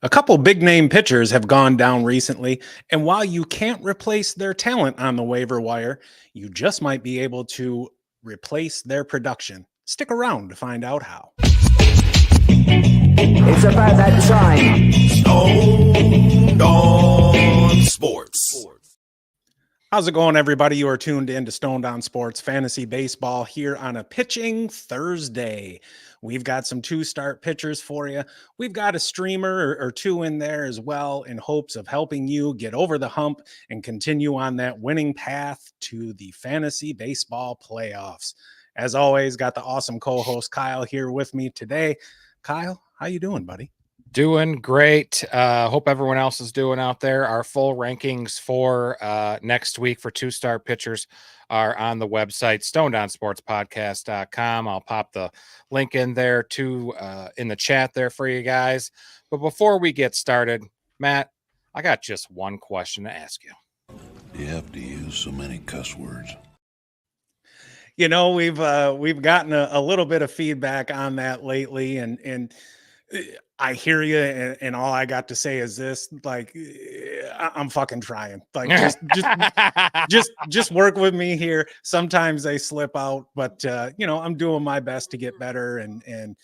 A couple big name pitchers have gone down recently, and while you can't replace their talent on the waiver wire, you just might be able to replace their production. Stick around to find out how. It's about that time. Stoned on Sports. How's it going, everybody? You are tuned in to Stoned on Sports Fantasy Baseball here on a pitching Thursday. We've got some two-start pitchers for you. We've got a streamer or two in there as well in hopes of helping you get over the hump and continue on that winning path to the fantasy baseball playoffs. As always, got the awesome co-host Kyle here with me today. Kyle, how you doing, buddy? Doing great. Hope everyone else is doing out there. Our full rankings for next week for two-star pitchers are on the website, stonedonsportspodcast.com. I'll pop the link in there too in the chat there for you guys. But before we get started, Matt, I got just one question to ask you. You have to use so many cuss words. You know, we've gotten a little bit of feedback on that lately, and I hear you, and all I got to say is this: like, I'm fucking trying. Like, just work with me here. Sometimes they slip out, but I'm doing my best to get better, and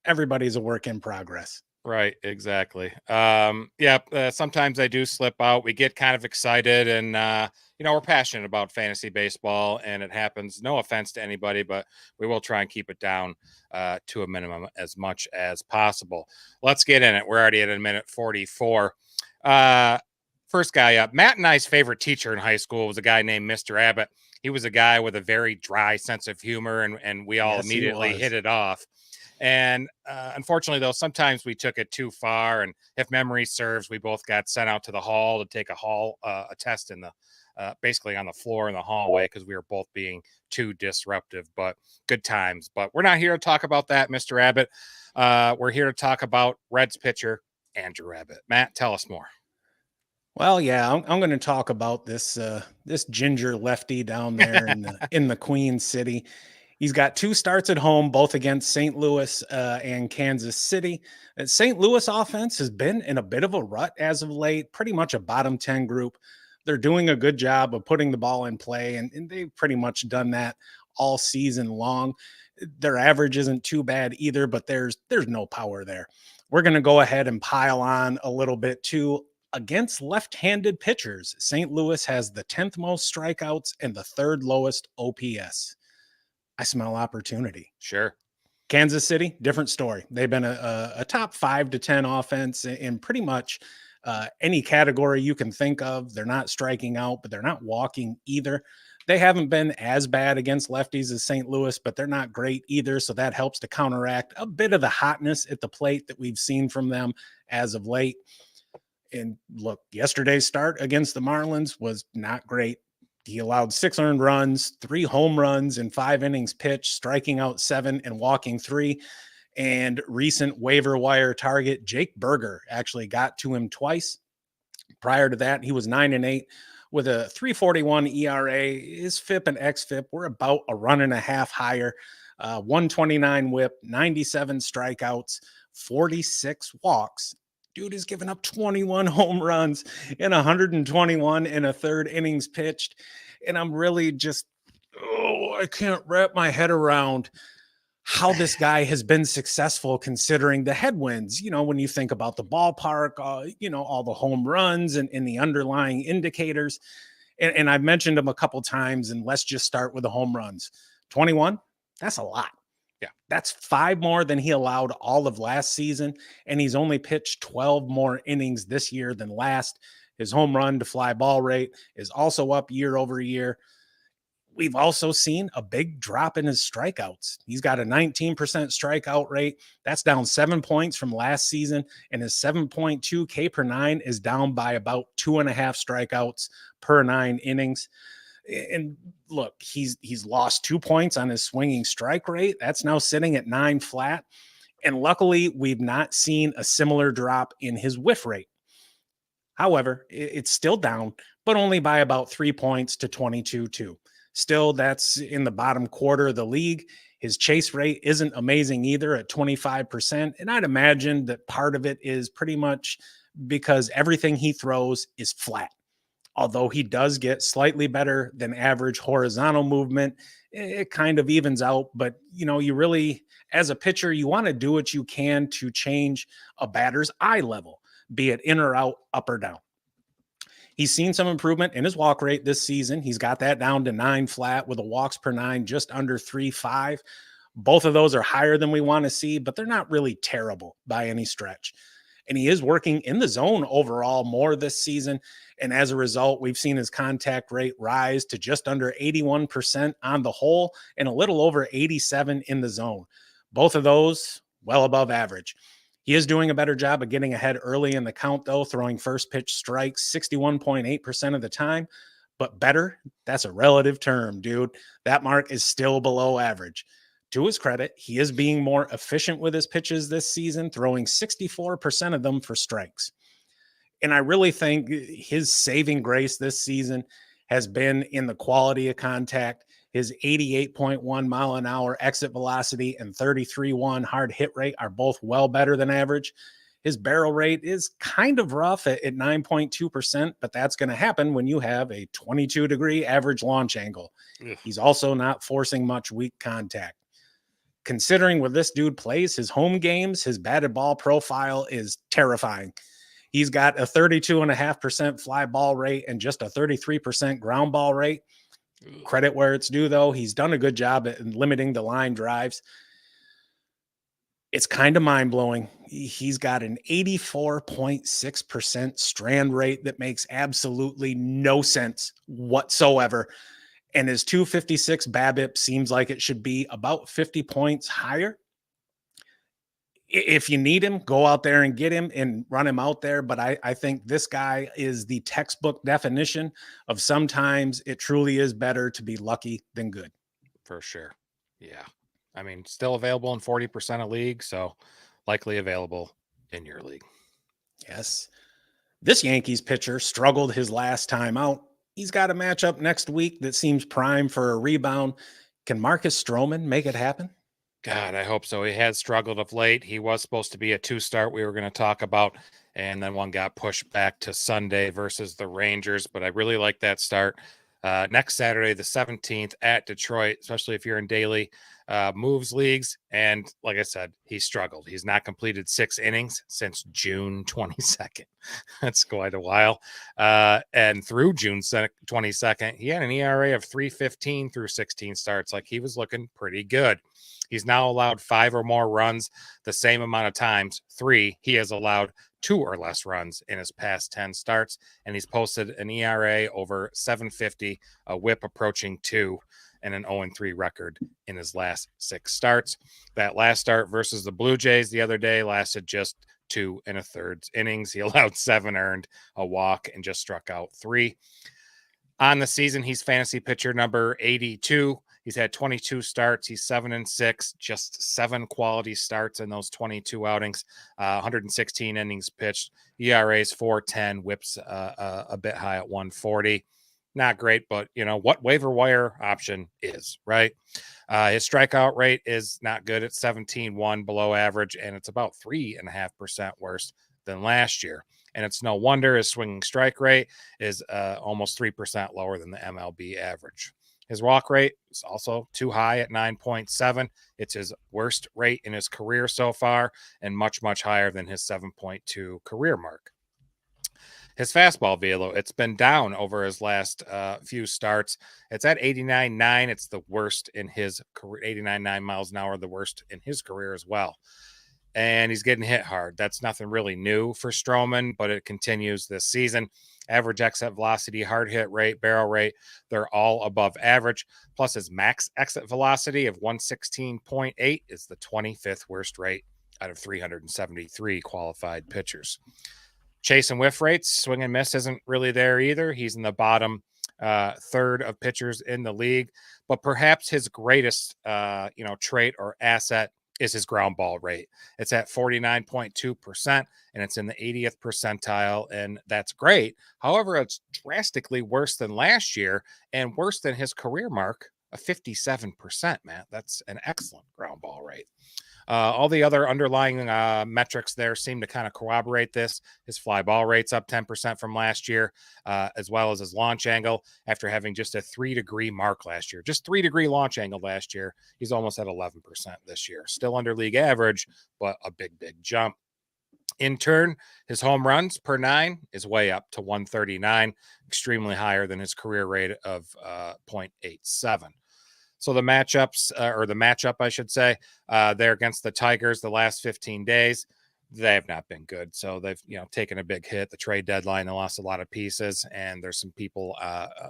everybody's a work in progress. Right, exactly. Sometimes I do slip out. We get kind of excited, and we're passionate about fantasy baseball, and it happens. No offense to anybody, but we will try and keep it down to a minimum as much as possible. Let's get in it. We're already at a minute 44. First guy up. Matt and I's favorite teacher in high school was a guy named Mr. Abbott. He was a guy with a very dry sense of humor, and we all immediately hit it off. And unfortunately, though, sometimes we took it too far. And if memory serves, we both got sent out to the hall to take a test in the basically on the floor in the hallway because we were both being too disruptive. But good times. But we're not here to talk about that, Mr. Abbott. We're here to talk about Reds pitcher Andrew Abbott. Matt, tell us more. Well, yeah, I'm going to talk about this ginger lefty down there in the Queen City. He's got two starts at home, both against St. Louis and Kansas City. St. Louis offense has been in a bit of a rut as of late, pretty much a bottom 10 group. They're doing a good job of putting the ball in play, and they've pretty much done that all season long. Their average isn't too bad either, but there's no power there. We're going to go ahead and pile on a little bit too. Against left-handed pitchers, St. Louis has the 10th most strikeouts and the third lowest OPS. I smell opportunity. Sure. Kansas City, different story. They've been a top 5 to 10 offense in pretty much any category you can think of. They're not striking out, but they're not walking either. They haven't been as bad against lefties as St. Louis, but they're not great either. So that helps to counteract a bit of the hotness at the plate that we've seen from them as of late. And look, yesterday's start against the Marlins was not great. He allowed 6 earned runs, 3 home runs in 5 innings pitched, striking out 7 and walking 3. And recent waiver wire target, Jake Berger, actually got to him twice. Prior to that, he was 9-8 with a 3.41 ERA. His FIP and XFIP were about a run and a half higher. 129 whip, 97 strikeouts, 46 walks. Dude is giving up 21 home runs in 121 and a third innings pitched. And I'm really just, I can't wrap my head around how this guy has been successful considering the headwinds. When you think about the ballpark, all the home runs and the underlying indicators. And I've mentioned them a couple times, and let's just start with the home runs. 21, that's a lot. Yeah, that's 5 more than he allowed all of last season, and he's only pitched 12 more innings this year than last. His home run to fly ball rate is also up year over year. We've also seen a big drop in his strikeouts. He's got a 19% strikeout rate. That's down 7 points from last season, and his 7.2 K per 9 is down by about 2.5 strikeouts per 9 innings. And look, he's lost 2 points on his swinging strike rate. That's now sitting at 9 flat. And luckily, we've not seen a similar drop in his whiff rate. However, it's still down, but only by about 3 points to 22.2. Still, that's in the bottom quarter of the league. His chase rate isn't amazing either at 25%. And I'd imagine that part of it is pretty much because everything he throws is flat. Although he does get slightly better than average horizontal movement, it kind of evens out. But, you really, as a pitcher, you want to do what you can to change a batter's eye level, be it in or out, up or down. He's seen some improvement in his walk rate this season. He's got that down to 9 flat with a walks per 9, just under 3.5. Both of those are higher than we want to see, but they're not really terrible by any stretch. And he is working in the zone overall more this season. And as a result, we've seen his contact rate rise to just under 81% on the whole and a little over 87 in the zone. Both of those well above average. He is doing a better job of getting ahead early in the count, though, throwing first pitch strikes 61.8% of the time. But better, that's a relative term, dude. That mark is still below average. To his credit, he is being more efficient with his pitches this season, throwing 64% of them for strikes. And I really think his saving grace this season has been in the quality of contact. His 88.1 mile an hour exit velocity and 33.1 hard hit rate are both well better than average. His barrel rate is kind of rough at 9.2%, but that's going to happen when you have a 22-degree average launch angle. Ugh. He's also not forcing much weak contact. Considering where this dude plays his home games, his batted ball profile is terrifying. He's got a 32.5% fly ball rate and just a 33% ground ball rate. Credit where it's due, though. He's done a good job at limiting the line drives. It's kind of mind-blowing. He's got an 84.6% strand rate that makes absolutely no sense whatsoever. And his 256 BABIP seems like it should be about 50 points higher. If you need him, go out there and get him and run him out there. But I think this guy is the textbook definition of sometimes it truly is better to be lucky than good. For sure. Yeah. I mean, still available in 40% of leagues, so likely available in your league. Yes. This Yankees pitcher struggled his last time out. He's got a matchup next week that seems prime for a rebound. Can Marcus Stroman make it happen? God, I hope so. He had struggled of late. He was supposed to be a 2-start we were going to talk about, and then one got pushed back to Sunday versus the Rangers, but I really like that start. Next Saturday, the 17th at Detroit, especially if you're in daily moves leagues. And like I said, he struggled. He's not completed 6 innings since June 22nd. That's quite a while. And through June 22nd, he had an ERA of 3.15 through 16 starts. Like, he was looking pretty good. He's now allowed 5 or more runs the same amount of times. 3, he has allowed 2 or less runs in his past 10 starts, and he's posted an ERA over 7.50, a whip approaching 2, and an 0-3 record in his last 6 starts. That last start versus the Blue Jays the other day lasted just 2 1/3 innings. He allowed 7 earned, a walk, and just struck out 3. On the season, he's fantasy pitcher number 82. He's had 22 starts. He's 7-6, just 7 quality starts in those 22 outings, 116 innings pitched. ERA's 4.10, whips a bit high at 140. Not great, but what waiver wire option is, right? His strikeout rate is not good at 17.1, below average, and it's about 3.5% worse than last year. And it's no wonder his swinging strike rate is almost 3% lower than the MLB average. His walk rate is also too high at 9.7. It's his worst rate in his career so far, and much, much higher than his 7.2 career mark. His fastball velo, it's been down over his last few starts. It's at 89.9. It's the worst in his career. 89.9 miles an hour, the worst in his career as well. And he's getting hit hard. That's nothing really new for Stroman, but it continues this season. Average exit velocity, hard hit rate, barrel rate, they're all above average. Plus, his max exit velocity of 116.8 is the 25th worst rate out of 373 qualified pitchers. Chase and whiff rates, swing and miss isn't really there either. He's in the bottom third of pitchers in the league. But perhaps his greatest trait or asset is his ground ball rate. It's at 49.2%, and it's in the 80th percentile, and that's great. However, it's drastically worse than last year and worse than his career mark a 57%, Matt. That's an excellent ground ball rate. All the other underlying metrics there seem to kind of corroborate this. His fly ball rate's up 10% from last year, as well as his launch angle after having just a 3-degree mark last year. Just 3-degree launch angle last year. He's almost at 11% this year. Still under league average, but a big, big jump. In turn, his home runs per 9 is way up to 139, extremely higher than his career rate of 0.87. So the matchup, I should say, they're against the Tigers the last 15 days. They have not been good. So they've, taken a big hit. The trade deadline, they lost a lot of pieces, and there's some people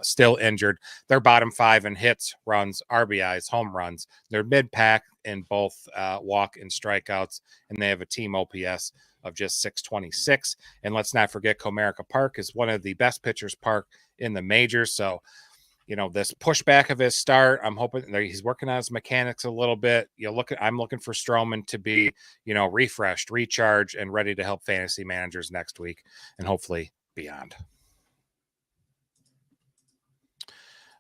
still injured. They're bottom 5 in hits, runs, RBIs, home runs. They're mid-pack in both walk and strikeouts, and they have a team OPS of just 626. And let's not forget, Comerica Park is one of the best pitchers' park in the majors. So, this pushback of his start, I'm hoping that he's working on his mechanics a little bit. I'm looking for Stroman to be, refreshed, recharged, and ready to help fantasy managers next week and hopefully beyond.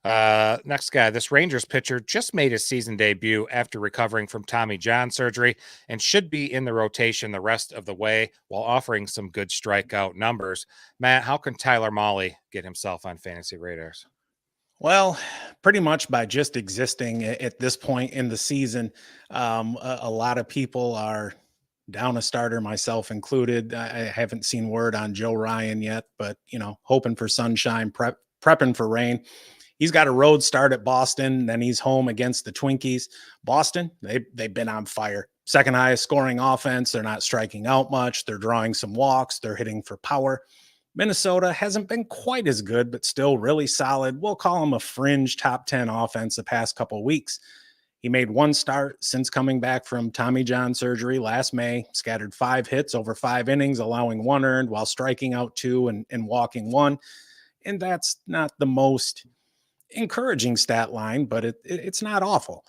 Next guy, this Rangers pitcher just made his season debut after recovering from Tommy John surgery and should be in the rotation the rest of the way while offering some good strikeout numbers. Matt, how can Tyler Mahle get himself on fantasy radars? Well, pretty much by just existing at this point in the season. A lot of people are down a starter, myself included. I haven't seen word on Joe Ryan yet, but, hoping for sunshine, prepping for rain. He's got a road start at Boston, then he's home against the Twinkies. Boston, they've been on fire. Second highest scoring offense. They're not striking out much. They're drawing some walks. They're hitting for power. Minnesota hasn't been quite as good, but still really solid. We'll call him a fringe top 10 offense the past couple of weeks. He made one start since coming back from Tommy John surgery last May, scattered 5 hits over 5 innings, allowing 1 earned while striking out 2 and walking 1. And that's not the most encouraging stat line, but it's not awful.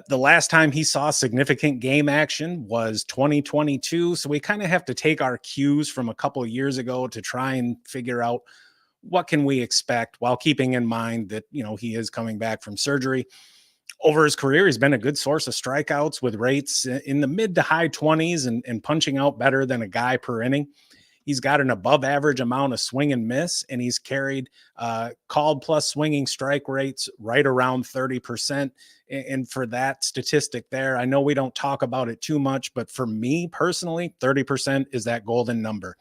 The last time he saw significant game action was 2022. So we kind of have to take our cues from a couple of years ago to try and figure out what can we expect while keeping in mind that, he is coming back from surgery. Over his career, he's been a good source of strikeouts with rates in the mid to high 20s and punching out better than a guy per inning. He's got an above average amount of swing and miss, and he's carried called plus swinging strike rates right around 30%. And for that statistic there, I know we don't talk about it too much, but for me personally, 30% is that golden number.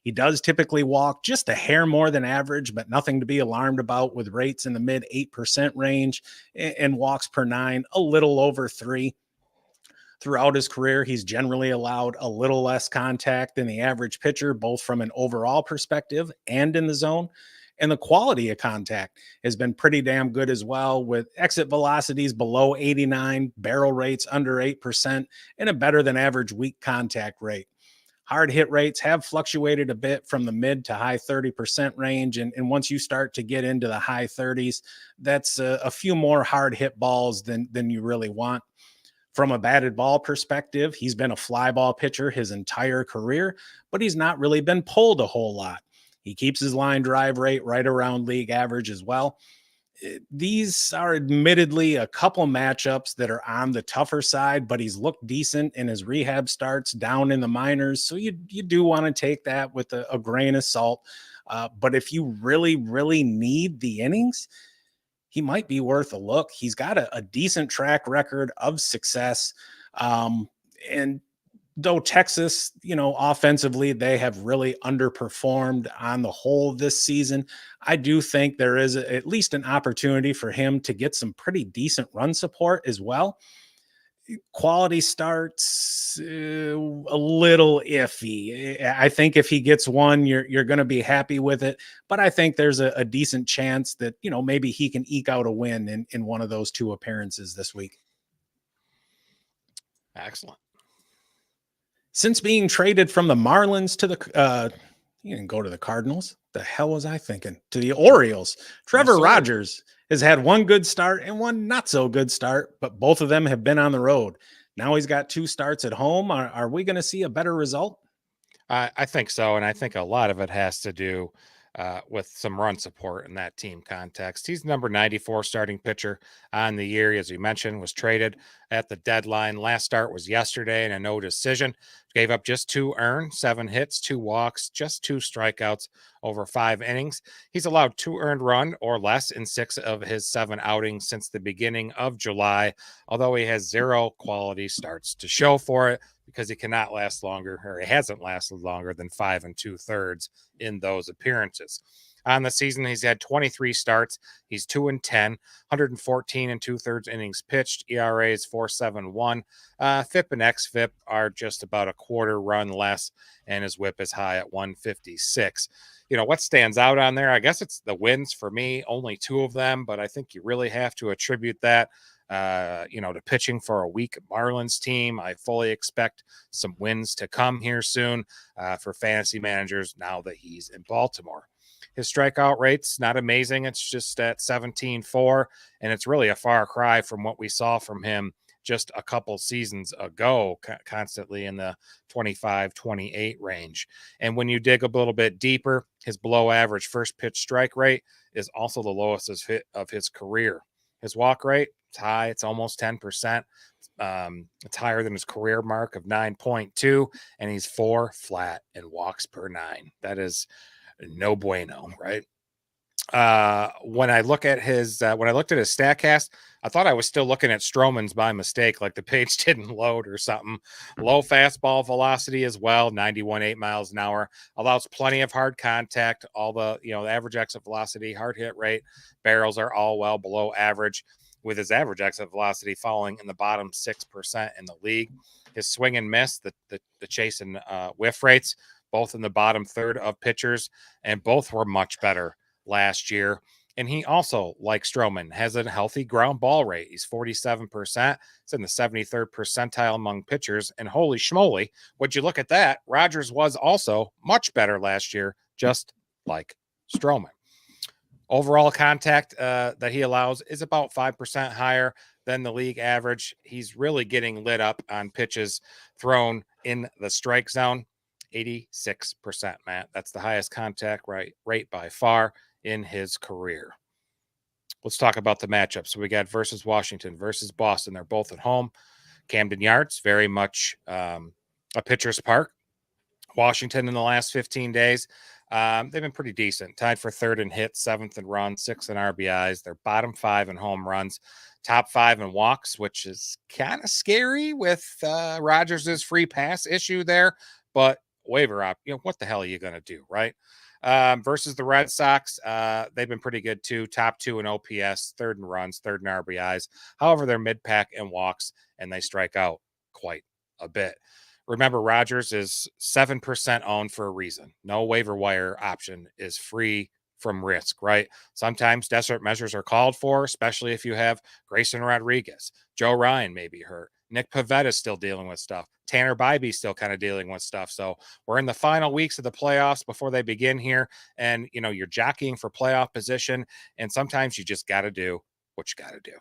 He does typically walk just a hair more than average, but nothing to be alarmed about, with rates in the mid 8% range and walks per 9, a little over 3. Throughout his career, he's generally allowed a little less contact than the average pitcher, both from an overall perspective and in the zone. And the quality of contact has been pretty damn good as well, with exit velocities below 89, barrel rates under 8%, and a better than average weak contact rate. Hard hit rates have fluctuated a bit from the mid to high 30% range. And once you start to get into the high 30s, that's a few more hard hit balls than you really want. From a batted ball perspective, he's been a fly ball pitcher his entire career, but he's not really been pulled a whole lot. He keeps his line drive rate right around league average as well. These are admittedly a couple matchups that are on the tougher side, but he's looked decent in his rehab starts down in the minors. So you do want to take that with a grain of salt. But if you really, really need the innings, he might be worth a look. He's got a decent track record of success. And though Texas, offensively, they have really underperformed on the whole this season, I do think there is at least an opportunity for him to get some pretty decent run support as well. Quality starts a little iffy. I think if he gets one, you're going to be happy with it. But I think there's a decent chance that, maybe he can eke out a win in one of those 2 appearances this week. Excellent. Since being traded from the Marlins to the you can go to the Cardinals. The hell was I thinking? To the Orioles. Trevor Rogers has had one good start and one not so good start, but both of them have been on the road. Now he's got 2 starts at home. Are we going to see a better result? I think so. And I think a lot of it has to do with some run support in that team context. He's number 94 starting pitcher on the year. As we mentioned, was traded at the deadline. Last start was yesterday in a no decision. Gave up just 2 earned, 7 hits, 2 walks, just 2 strikeouts over 5 innings. He's allowed 2 earned run or less in 6 of his 7 outings since the beginning of July, although he has 0 quality starts to show for it because he cannot last longer, or he hasn't lasted longer than 5 2/3 in those appearances. On the season, he's had 23 starts. He's 2-10, 114 2/3 innings pitched. ERA is 4.71. FIP and XFIP are just about a quarter run less, and his WHIP is high at 156. What stands out on there? I guess it's the wins for me, only 2 of them, but I think you really have to attribute that to pitching for a weak Marlins team. I fully expect some wins to come here soon for fantasy managers now that he's in Baltimore. His strikeout rate's not amazing. It's just at 17.4, and it's really a far cry from what we saw from him just a couple seasons ago, constantly in the 25-28 range. And when you dig a little bit deeper, his below average first pitch strike rate is also the lowest of his career. His walk rate, it's high. It's almost 10%. It's higher than his career mark of 9.2, and he's 4 flat in walks per 9. That is no bueno, right? When I looked at his StatCast, I thought I was still looking at Stroman's by mistake, like the page didn't load or something. Low fastball velocity as well, 91.8 miles an hour. Allows plenty of hard contact. All the average exit velocity, hard hit rate, barrels are all well below average, with his average exit velocity falling in the bottom 6% in the league. His swing and miss, the chase and whiff rates, both in the bottom third of pitchers, and both were much better last year. And he also, like Stroman, has a healthy ground ball rate. He's 47%. It's in the 73rd percentile among pitchers. And holy schmoly, would you look at that? Rodgers was also much better last year, just like Stroman. Overall contact that he allows is about 5% higher than the league average. He's really getting lit up on pitches thrown in the strike zone. 86%, Matt. That's the highest contact rate by far in his career. Let's talk about the matchup. So we got versus Washington versus Boston. They're both at home. Camden Yards, very much a pitcher's park. Washington in the last 15 days, they've been pretty decent. Tied for 3rd in hits, 7th in runs, 6th in RBIs. They're bottom 5 in home runs, top 5 in walks, which is kind of scary with Rodgers' free pass issue there. But waiver up, what the hell are you going to do, right? Versus the Red Sox, they've been pretty good too. Top 2 in OPS, 3rd in runs, 3rd in RBIs. However, they're mid-pack in walks, and they strike out quite a bit. Remember, Rodgers is 7% owned for a reason. No waiver wire option is free from risk, right? Sometimes desperate measures are called for, especially if you have Grayson Rodriguez. Joe Ryan may be hurt. Nick Pivetta is still dealing with stuff. Tanner Bybee still kind of dealing with stuff. So we're in the final weeks of the playoffs before they begin here. And, you're jockeying for playoff position. And sometimes you just got to do what you got to do.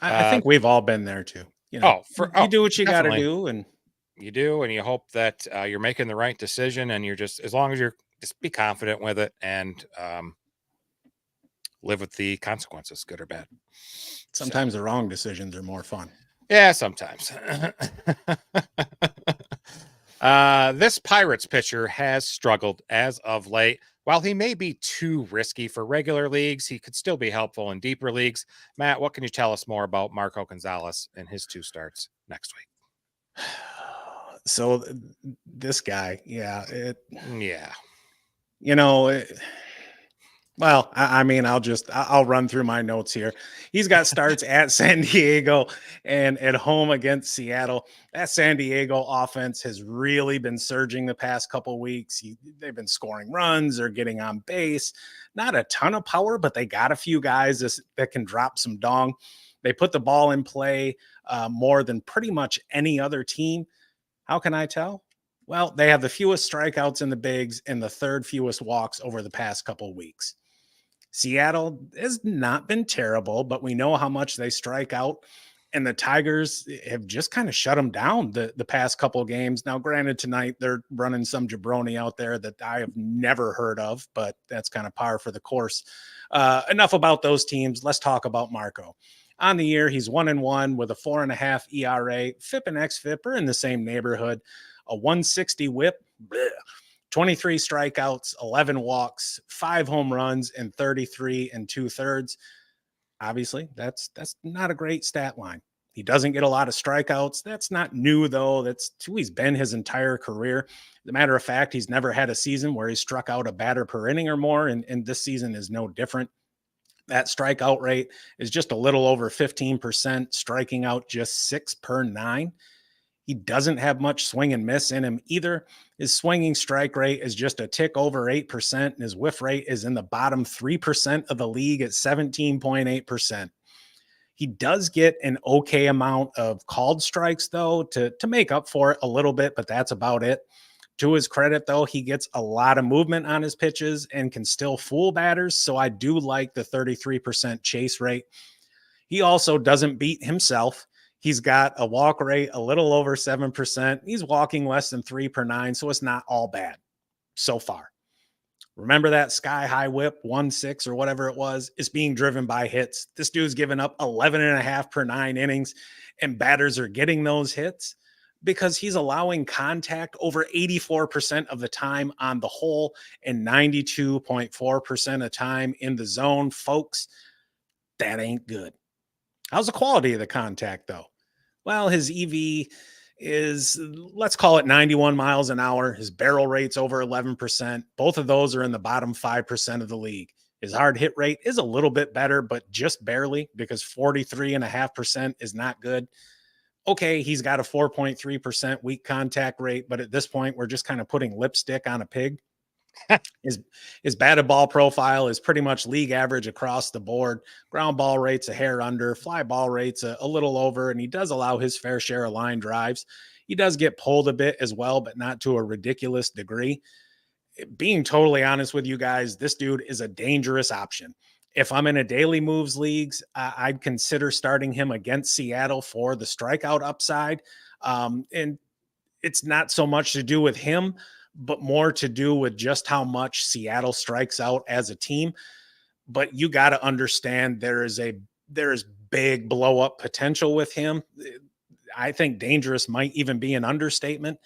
I think we've all been there too. You do what you got to do, and you do, and you hope that you're making the right decision, and you're just, as long as you're just be confident with it and live with the consequences, good or bad. Sometimes the wrong decisions are more fun. Yeah, sometimes. This Pirates pitcher has struggled as of late. While he may be too risky for regular leagues, he could still be helpful in deeper leagues. Matt, what can you tell us more about Marco Gonzales and his 2 starts next week? So this guy, well, I mean, I'll run through my notes here. He's got starts at San Diego and at home against Seattle. That San Diego offense has really been surging the past couple of weeks. They've been scoring runs. They're getting on base. Not a ton of power, but they got a few guys that can drop some dong. They put the ball in play more than pretty much any other team. How can I tell? Well, they have the fewest strikeouts in the bigs and the 3rd fewest walks over the past couple of weeks. Seattle has not been terrible, but we know how much they strike out. And the Tigers have just kind of shut him down the past couple of games. Now, granted, tonight they're running some jabroni out there that I have never heard of, but that's kind of par for the course. Enough about those teams. Let's talk about Marco. On the year, he's 1-1 with a 4.5 ERA. FIP and XFIP are in the same neighborhood. A 160 whip, 23 strikeouts, 11 walks, 5 home runs, and 33 2/3. Obviously, that's not a great stat line. He doesn't get a lot of strikeouts. That's not new, though. That's who he's been his entire career. As a matter of fact, he's never had a season where he struck out a batter per inning or more, and this season is no different. That strikeout rate is just a little over 15%, striking out just 6 per 9. He doesn't have much swing and miss in him either. His swinging strike rate is just a tick over 8%, and his whiff rate is in the bottom 3% of the league at 17.8%. He does get an okay amount of called strikes, though, to make up for it a little bit, but that's about it. To his credit, though, he gets a lot of movement on his pitches and can still fool batters, so I do like the 33% chase rate. He also doesn't beat himself. He's got a walk rate a little over 7%. He's walking less than 3 per 9, so it's not all bad so far. Remember that sky high whip, 1-6 or whatever it was? It's being driven by hits. This dude's given up 11.5 per 9 innings, and batters are getting those hits because he's allowing contact over 84% of the time on the hole and 92.4% of time in the zone. Folks, that ain't good. How's the quality of the contact, though? Well, his EV is, let's call it 91 miles an hour. His barrel rate's over 11%. Both of those are in the bottom 5% of the league. His hard hit rate is a little bit better, but just barely, because 43.5% is not good. Okay, he's got a 4.3% weak contact rate, but at this point, we're just kind of putting lipstick on a pig. His batted ball profile is pretty much league average across the board. Ground ball rate's a hair under, fly ball rate's a little over, and he does allow his fair share of line drives. He does get pulled a bit as well, but not to a ridiculous degree. Being totally honest with you guys, this dude is a dangerous option. If I'm in a daily moves leagues, I'd consider starting him against Seattle for the strikeout upside. And it's not so much to do with him, but more to do with just how much Seattle strikes out as a team. But you got to understand there is big blow up potential with him. I think dangerous might even be an understatement.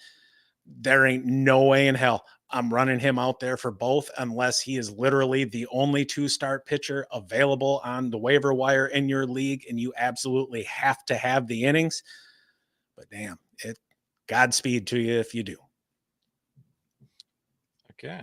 There ain't no way in hell I'm running him out there for both unless he is literally the only 2-start pitcher available on the waiver wire in your league, and you absolutely have to have the innings. But damn, Godspeed to you if you do. Okay.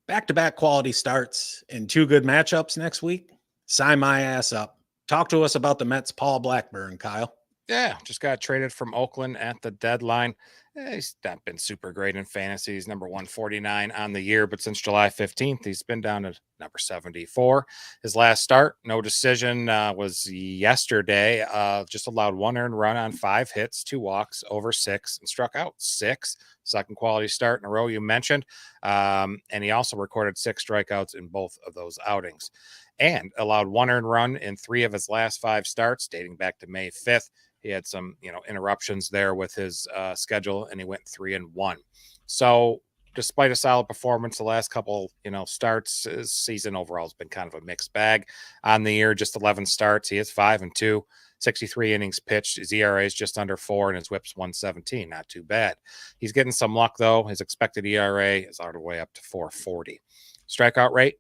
Back-to-back quality starts and 2 good matchups next week. Sign my ass up. Talk to us about the Mets' Paul Blackburn, Kyle. Yeah, just got traded from Oakland at the deadline. He's not been super great in fantasy. He's number 149 on the year, but since July 15th, he's been down to number 74. His last start, no decision, was yesterday. Just allowed 1 earned run on 5 hits, 2 walks, over 6, and struck out 6. Second quality start in a row you mentioned. And he also recorded 6 strikeouts in both of those outings and allowed 1 earned run in 3 of his last 5 starts dating back to May 5th. He had some, interruptions there with his schedule, and he went 3-1. So despite a solid performance the last couple, starts, his season overall has been kind of a mixed bag. On the year, just 11 starts. He is 5-2, 63 innings pitched. His ERA is just under 4, and his WHIP's 117. Not too bad. He's getting some luck, though. His expected ERA is all the way up to 4.40. Strikeout rate,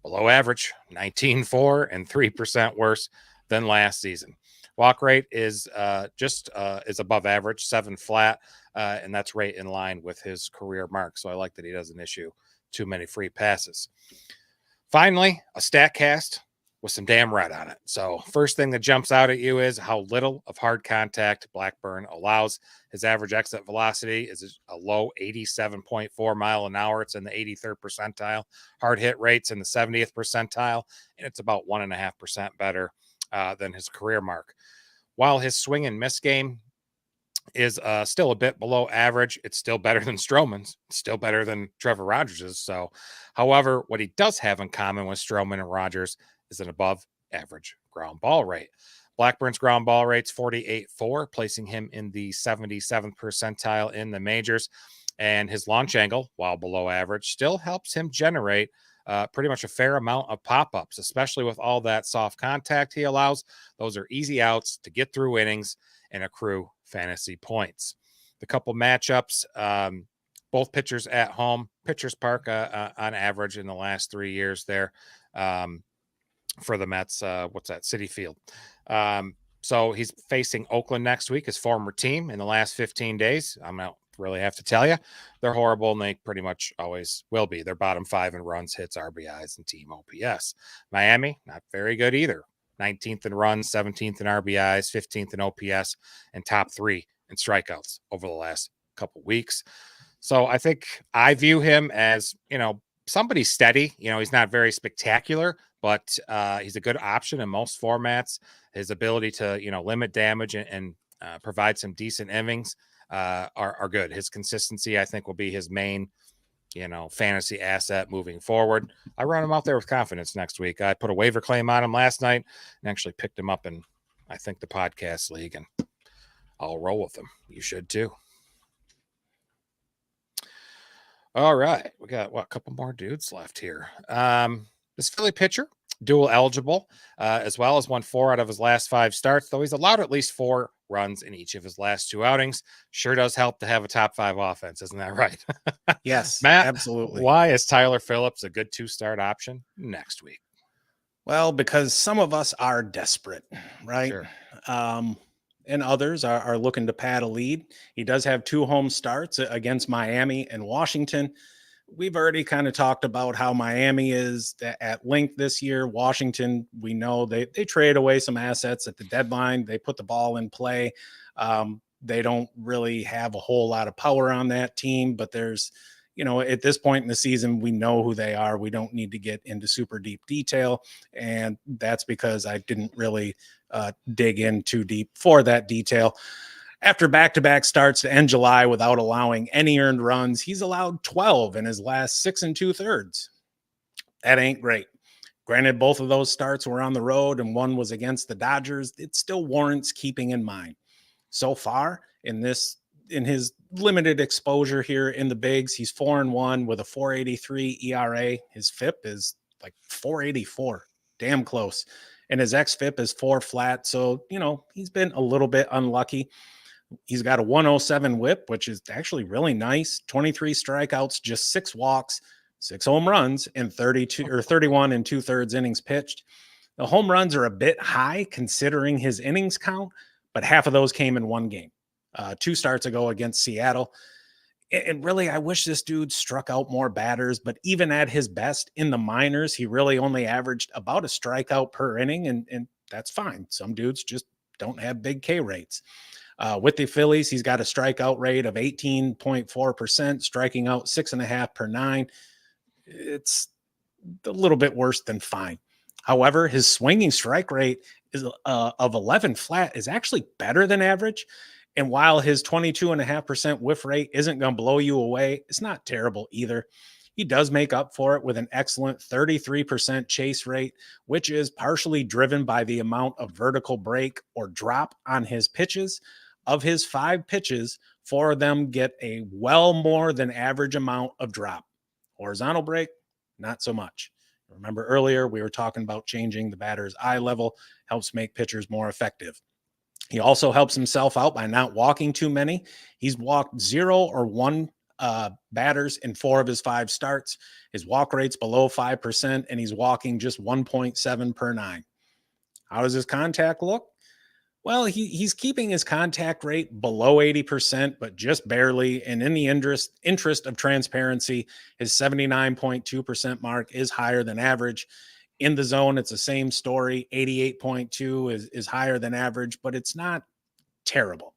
below average, 19.4 and 3% worse than last season. Walk rate is is above average, 7 flat, and that's right in line with his career mark. So I like that he doesn't issue too many free passes. Finally, a stat cast with some damn red on it. So first thing that jumps out at you is how little of hard contact Blackburn allows. His average exit velocity is a low 87.4 mile an hour. It's in the 83rd percentile. Hard hit rates in the 70th percentile, and it's about 1.5% better than his career mark. While his swing and miss game is still a bit below average, it's still better than Stroman's, still better than Trevor Rogers's. So, however, what he does have in common with Stroman and Rogers is an above average ground ball rate. Blackburn's ground ball rate's 48.4, placing him in the 77th percentile in the majors. And his launch angle, while below average, still helps him generate pretty much a fair amount of pop-ups, especially with all that soft contact he allows. Those are easy outs to get through innings and accrue fantasy points. The couple matchups, both pitchers at home, Pitchers Park on average in the last 3 years there for the Mets. What's that? Citi Field. So he's facing Oakland next week, his former team, in the last 15 days. I'm not really have to tell you. They're horrible, and they pretty much always will be. They're bottom 5 in runs, hits, RBIs, and team OPS. Miami, not very good either. 19th in runs, 17th in RBIs, 15th in OPS, and top 3 in strikeouts over the last couple weeks. So I think I view him as, somebody steady. He's not very spectacular, but he's a good option in most formats. His ability to, limit damage and provide some decent innings are good. His consistency, I think, will be his main, fantasy asset moving forward. I run him out there with confidence next week. I put a waiver claim on him last night and actually picked him up in, I think, the podcast league, and I'll roll with him. You should too. All right. We got a couple more dudes left here. This Philly pitcher, dual eligible, as well as won 4 out of his last 5 starts, though he's allowed at least 4 runs in each of his last 2 outings. Sure does help to have a top 5 offense. Isn't that right? Yes, Matt, absolutely. Why is Tyler Phillips a good 2-start option next week? Well, because some of us are desperate, right? Sure. And others are looking to pad a lead. He does have 2 home starts against Miami and Washington. We've already kind of talked about how Miami is at length this year. Washington, we know they trade away some assets at the deadline. They put the ball in play. They don't really have a whole lot of power on that team, but there's, at this point in the season, we know who they are. We don't need to get into super deep detail. And that's because I didn't really dig in too deep for that detail. After back-to-back starts to end July without allowing any earned runs, he's allowed 12 in his last 6 2/3. That ain't great. Granted, both of those starts were on the road and one was against the Dodgers. It still warrants keeping in mind. So far in his limited exposure here in the bigs, he's 4-1 with a 4.83 ERA. His FIP is like 4.84, damn close. And his xFIP is 4 flat. So, he's been a little bit unlucky. He's got a 107 whip, which is actually really nice. 23 strikeouts, just 6 walks, 6 home runs, and 31 and 2/3 innings pitched. The home runs are a bit high considering his innings count, but half of those came in one game, 2 starts ago against Seattle. And really, I wish this dude struck out more batters, but even at his best in the minors, he really only averaged about a strikeout per inning, and that's fine. Some dudes just don't have big K rates. With the Phillies, he's got a strikeout rate of 18.4%, striking out 6.5 per 9. It's a little bit worse than fine. However, his swinging strike rate is of 11 flat is actually better than average. And while his 22.5% whiff rate isn't going to blow you away, it's not terrible either. He does make up for it with an excellent 33% chase rate, which is partially driven by the amount of vertical break or drop on his pitches. Of his 5 pitches, 4 of them get a well more than average amount of drop. Horizontal break, not so much. Remember earlier, we were talking about changing the batter's eye level, helps make pitchers more effective. He also helps himself out by not walking too many. He's walked 0 or 1 batters in 4 of his 5 starts. His walk rate's below 5%, and he's walking just 1.7 per 9. How does his contact look? Well, he's keeping his contact rate below 80%, but just barely. And in the interest of transparency, his 79.2% mark is higher than average. In the zone, it's the same story. 88.2 is higher than average, but it's not terrible.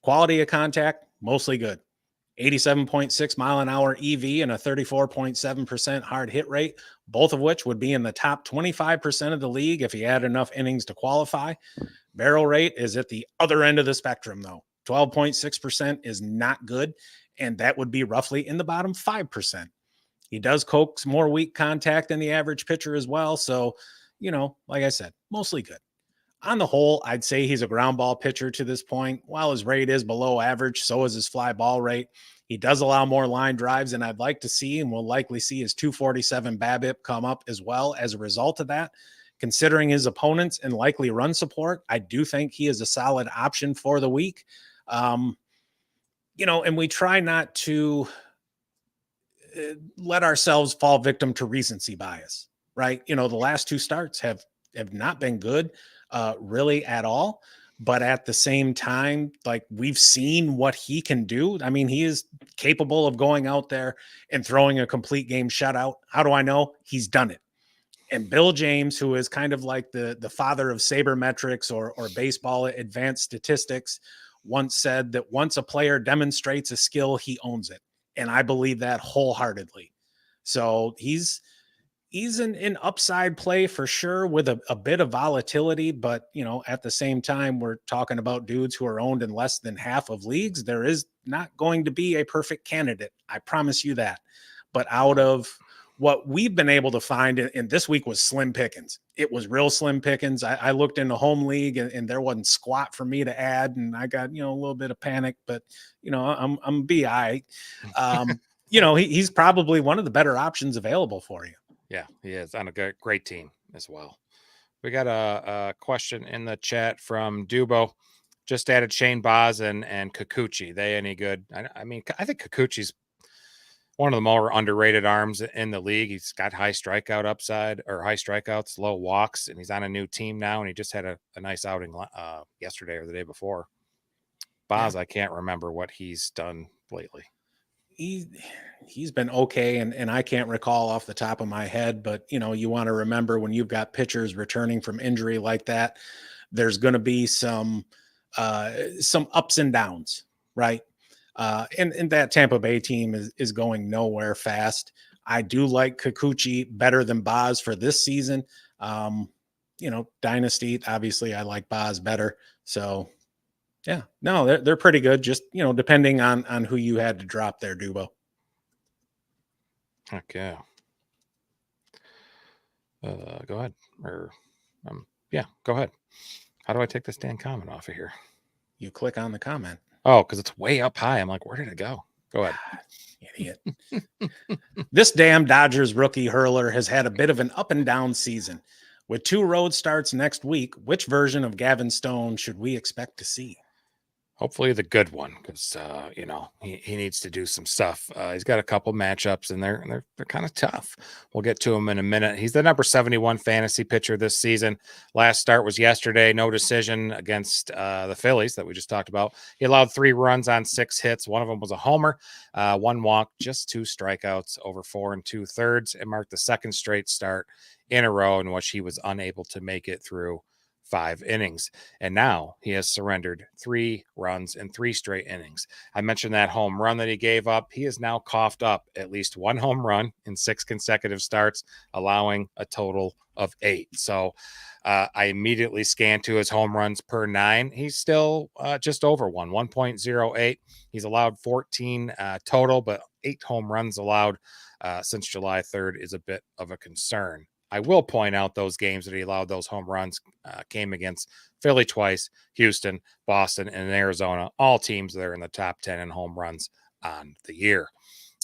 Quality of contact, mostly good. 87.6 mile an hour EV and a 34.7% hard hit rate, both of which would be in the top 25% of the league if he had enough innings to qualify. Barrel rate is at the other end of the spectrum, though. 12.6% is not good, and that would be roughly in the bottom 5%. He does coax more weak contact than the average pitcher as well. So, like I said, mostly good. on the whole, I'd say he's a ground ball pitcher to this point. While his rate is below average, so is his fly ball rate. He does allow more line drives, and I'd like to see, and we'll likely see, his 247 BABIP come up as well as a result of that. Considering his opponents and likely run support, I do think he is a solid option for the week. And we try not to let ourselves fall victim to recency bias, right? The last two starts have not been good really at all. But at the same time, like, we've seen what he can do. I mean, he is capable of going out there and throwing a complete game shutout. How do I know? He's done it. And Bill James, who is kind of like the father of sabermetrics or baseball advanced statistics, once said that once a player demonstrates a skill, he owns it. And I believe that wholeheartedly. So he's an upside play for sure, with a bit of volatility. But, at the same time, we're talking about dudes who are owned in less than half of leagues. There is not going to be a perfect candidate. I promise you that. But out of what we've been able to find, and this week was slim pickings. It was real slim pickings. I looked in the home league and there wasn't squat for me to add. And I got, a little bit of panic, but I'm BI. He's probably one of the better options available for you. Yeah, he is on a great team as well. We got a question in the chat from Dubo. Just added Shane Baz and Kikuchi. They any good? I mean, I think Kikuchi's one of the more underrated arms in the league. He's got high strikeout upside, or high strikeouts, low walks, and he's on a new team now, and he just had a nice outing yesterday or the day before. Baz, yeah. I can't remember what he's done lately. He's been okay, and I can't recall off the top of my head, but you want to remember, when you've got pitchers returning from injury like that, there's going to be some ups and downs, right? And that Tampa Bay team is going nowhere fast. I do like Kikuchi better than Baz for this season. Dynasty, obviously I like Baz better. So yeah, no, they're pretty good. Just, depending on who you had to drop there, Dubo. Okay. Go ahead. Or go ahead. How do I take this damn comment off of here? You click on the comment. Oh, because it's way up high. I'm like, where did it go? Go ahead. Idiot. This damn Dodgers rookie hurler has had a bit of an up and down season. With 2 road starts next week, which version of Gavin Stone should we expect to see? Hopefully the good one, because he needs to do some stuff. He's got a couple matchups, and they're kind of tough. We'll get to him in a minute. He's the number 71 fantasy pitcher this season. Last start was yesterday. No decision against the Phillies that we just talked about. He allowed 3 runs on 6 hits. One of them was a homer, 1 walk, just 2 strikeouts over 4 2/3. It marked the second straight start in a row in which he was unable to make it through 5 innings. And now he has surrendered 3 runs in 3 straight innings. I mentioned that home run that he gave up. He has now coughed up at least 1 home run in 6 consecutive starts, allowing a total of 8. So I immediately scanned to his home runs per 9. He's still just over 1.08. He's allowed 14 total, but 8 home runs allowed since July 3rd is a bit of a concern. I will point out those games that he allowed those home runs came against Philly twice, Houston, Boston, and Arizona, all teams that are in the top 10 in home runs on the year.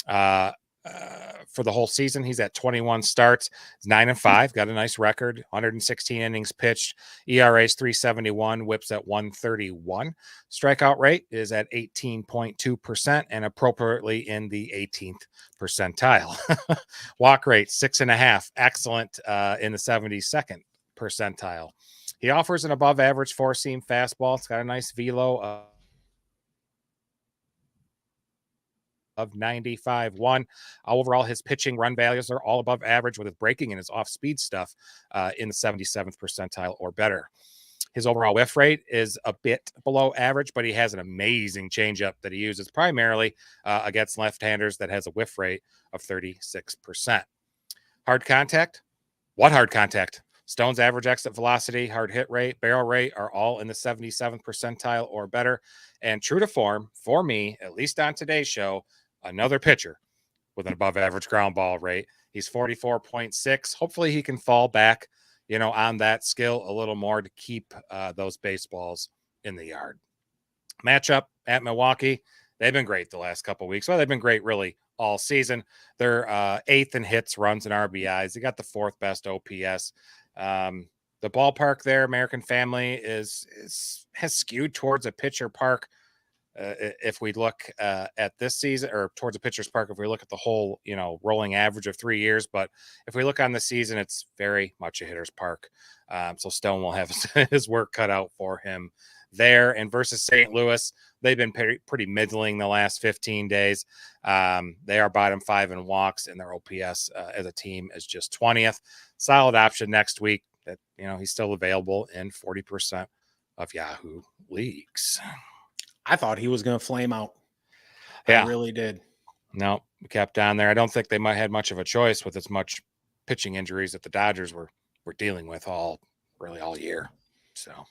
For the whole season, he's at 21 starts. He's 9-5, got a nice record, 116 innings pitched. ERA is 3.71, whips at 1.31. Strikeout rate is at 18.2% and appropriately in the 18th percentile. Walk rate 6.5, excellent in the 72nd percentile. He offers an above average 4-seam fastball. It's got a nice velo of 95.1. Overall, his pitching run values are all above average, with his breaking and his off-speed stuff in the 77th percentile or better. His overall whiff rate is a bit below average, but he has an amazing changeup that he uses primarily against left-handers that has a whiff rate of 36%. Hard contact? What hard contact? Stone's average exit velocity, hard hit rate, barrel rate are all in the 77th percentile or better. And true to form, for me, at least on today's show, another pitcher with an above average ground ball rate. He's 44.6. Hopefully he can fall back, on that skill a little more to keep those baseballs in the yard. Matchup at Milwaukee. They've been great the last couple of weeks. Well, they've been great really all season. They're 8th in hits, runs, and RBIs. They got the 4th best OPS. The ballpark there, American Family, has skewed towards a pitcher park. If we look at this season, or towards a pitcher's park, if we look at the whole, rolling average of 3 years, but if we look on the season, it's very much a hitter's park. So Stone will have his work cut out for him there. And versus St. Louis, they've been pretty middling the last 15 days. They are bottom 5 in walks, and their OPS as a team is just 20th. Solid option next week. That he's still available in 40% of Yahoo leagues. I thought he was going to flame out. Yeah. I really did. No, kept on there. I don't think they might had much of a choice with as much pitching injuries that the Dodgers were dealing with all year. So,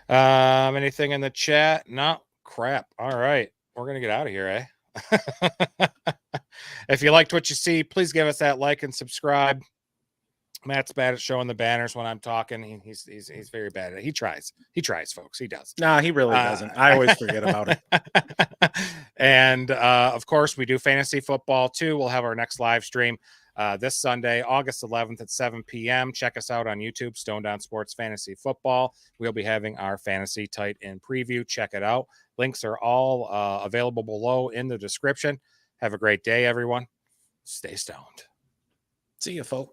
anything in the chat? No, crap. All right, we're gonna get out of here, eh? If you liked what you see, please give us that like and subscribe. Matt's bad at showing the banners when I'm talking. He's very bad at it. He tries, folks. He does. No, he really doesn't. I always forget about it. And of course, we do fantasy football too. We'll have our next live stream this Sunday, August 11th at 7 p.m. Check us out on YouTube, Stone Down Sports Fantasy Football. We'll be having our fantasy tight end preview. Check it out. Links are all available below in the description. Have a great day, everyone. Stay stoned. See you, folks.